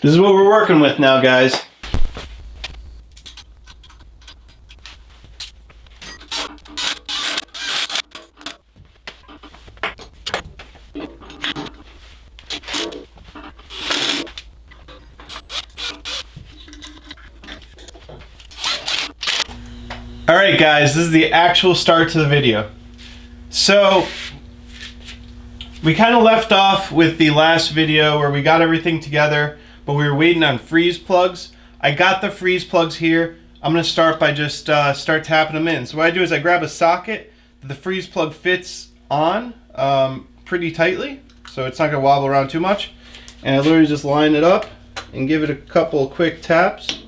This is what we're working with now, guys. Alright guys, this is the actual start to the video. So, we kind of left off with the last video where we got everything together, but we were waiting on freeze plugs. I got the freeze plugs here. I'm going to start by just start tapping them in. So what I do is I grab a socket that the freeze plug fits on pretty tightly, so it's not going to wobble around too much. And I literally just line it up and give it a couple quick taps.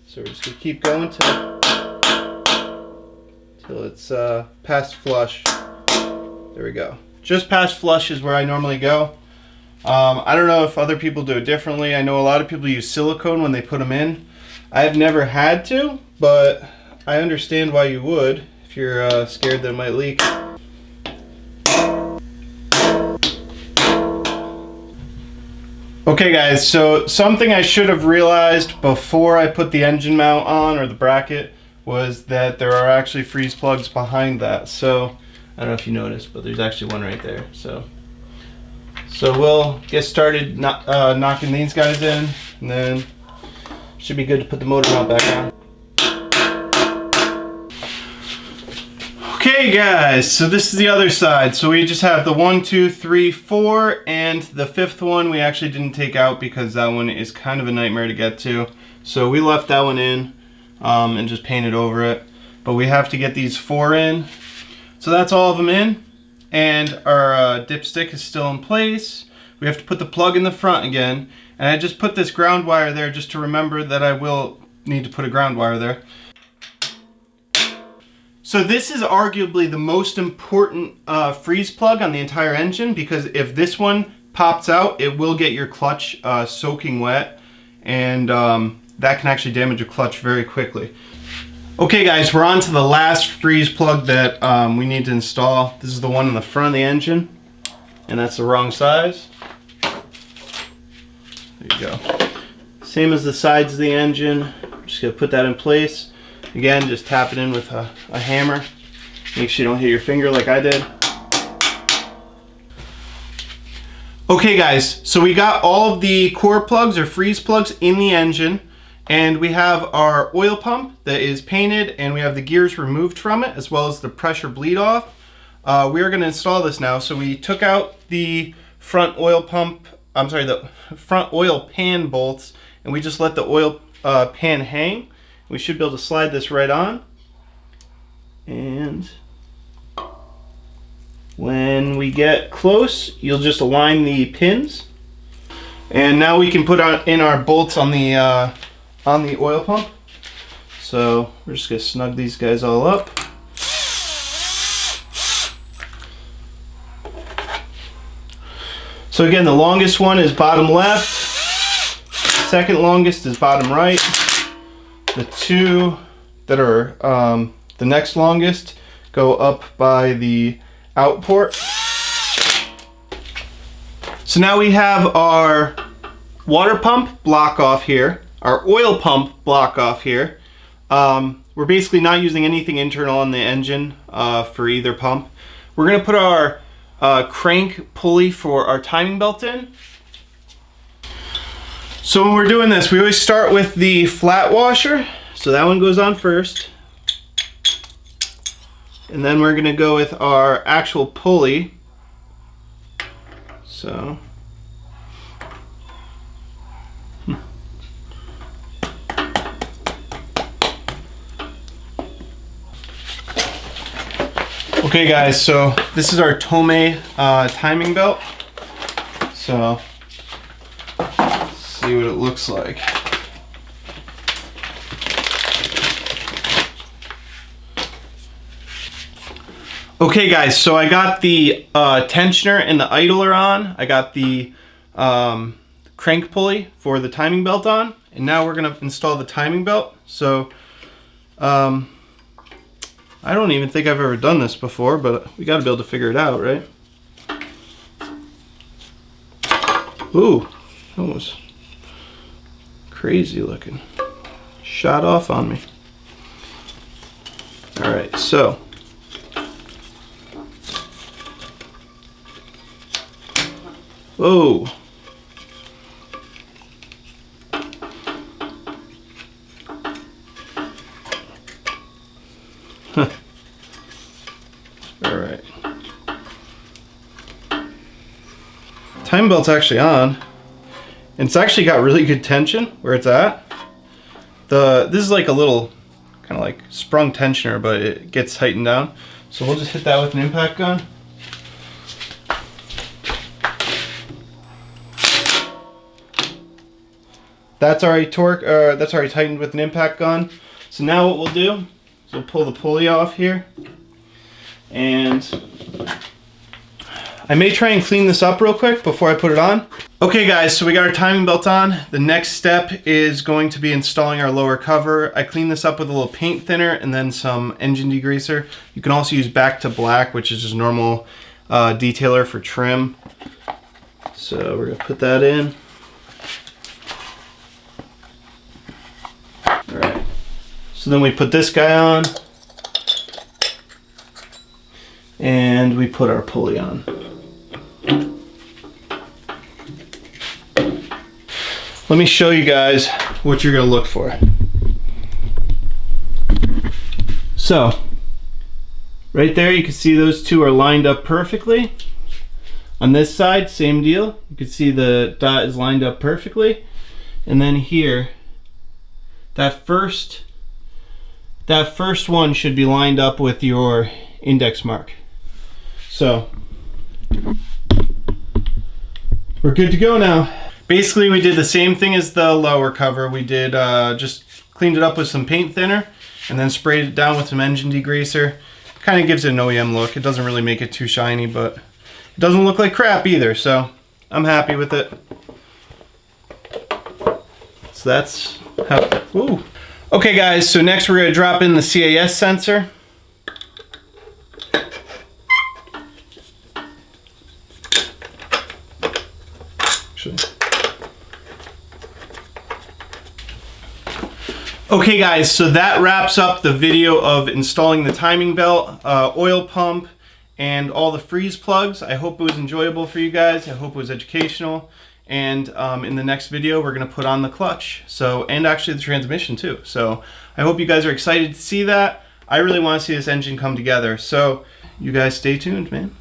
So we're just going to keep going till it's past flush. There we go. Just past flush is where I normally go. I don't know if other people do it differently. I know a lot of people use silicone when they put them in. I've never had to, but I understand why you would if you're scared that it might leak. Okay guys, so something I should have realized before I put the engine mount on, or the bracket, was that there are actually freeze plugs behind that. So, I don't know if you noticed, but there's actually one right there. So we'll get started knocking these guys in, and then should be good to put the motor mount back on. Okay guys, so this is the other side. So we just have the 1, 2, 3, 4, and the 5th one we actually didn't take out because that one is kind of a nightmare to get to. So we left that one in and just painted over it. But we have to get these 4 in. So that's all of them in. And our dipstick is still in place. We have to put the plug in the front again. And I just put this ground wire there just to remember that I will need to put a ground wire there. So this is arguably the most important freeze plug on the entire engine, because if this one pops out, it will get your clutch soaking wet, and that can actually damage your clutch very quickly. Okay guys, we're on to the last freeze plug that we need to install. This is the one in the front of the engine, and that's the wrong size. There you go. Same as the sides of the engine. I'm just gonna put that in place. Again, just tap it in with a hammer. Make sure you don't hit your finger like I did. Okay guys, so we got all of the core plugs or freeze plugs in the engine, and we have our oil pump that is painted, and we have the gears removed from it, as well as the pressure bleed off. We are going to install this now. So we took out the front oil pump, the front oil pan bolts, and we just let the oil pan hang. We should be able to slide this right on, and when we get close, you'll just align the pins, and now we can put in our bolts on the oil pump. So we're just gonna snug these guys all up. So again, the longest one is bottom left, second longest is bottom right. The 2 that are the next longest go up by the out port. So now we have our water pump block off here, our oil pump block off here. We're basically not using anything internal on the engine for either pump. We're going to put our crank pulley for our timing belt in. So when we're doing this, we always start with the flat washer. So that one goes on first. And then we're going to go with our actual pulley. So. Okay guys, so this is our Tomei timing belt. So. See what it looks like. Okay guys, so I got the tensioner and the idler on. I got the crank pulley for the timing belt on, and now we're going to install the timing belt. So I'm I don't even think I've ever done this before, but we got to be able to figure it out, right? Ooh, that was crazy looking. Shot off on me. All right, so whoa. Huh. All right. Timing belt's actually on. And it's actually got really good tension where it's at. This is like a little kind of like sprung tensioner, but it gets tightened down. So we'll just hit that with an impact gun. That's already that's already tightened with an impact gun. So now what we'll do is we'll pull the pulley off here. And I may try and clean this up real quick before I put it on. Okay guys, so we got our timing belt on. The next step is going to be installing our lower cover. I cleaned this up with a little paint thinner and then some engine degreaser. You can also use Back to Black, which is just normal detailer for trim. So we're gonna put that in. All right, so then we put this guy on and we put our pulley on. Let me show you guys what you're gonna look for. So, right there you can see those two are lined up perfectly. On this side, same deal. You can see the dot is lined up perfectly. And then here, that first one should be lined up with your index mark. So, we're good to go now. Basically, we did the same thing as the lower cover. We did just cleaned it up with some paint thinner and then sprayed it down with some engine degreaser. Kind of gives it an OEM look. It doesn't really make it too shiny, but it doesn't look like crap either, so I'm happy with it. So that's how, ooh. Okay guys, so next we're gonna drop in the CAS sensor. Okay guys, so that wraps up the video of installing the timing belt, oil pump, and all the freeze plugs. I hope it was enjoyable for you guys. I hope it was educational. And in the next video, we're gonna put on the clutch. So, and actually the transmission too. So I hope you guys are excited to see that. I really wanna see this engine come together. So you guys stay tuned, man.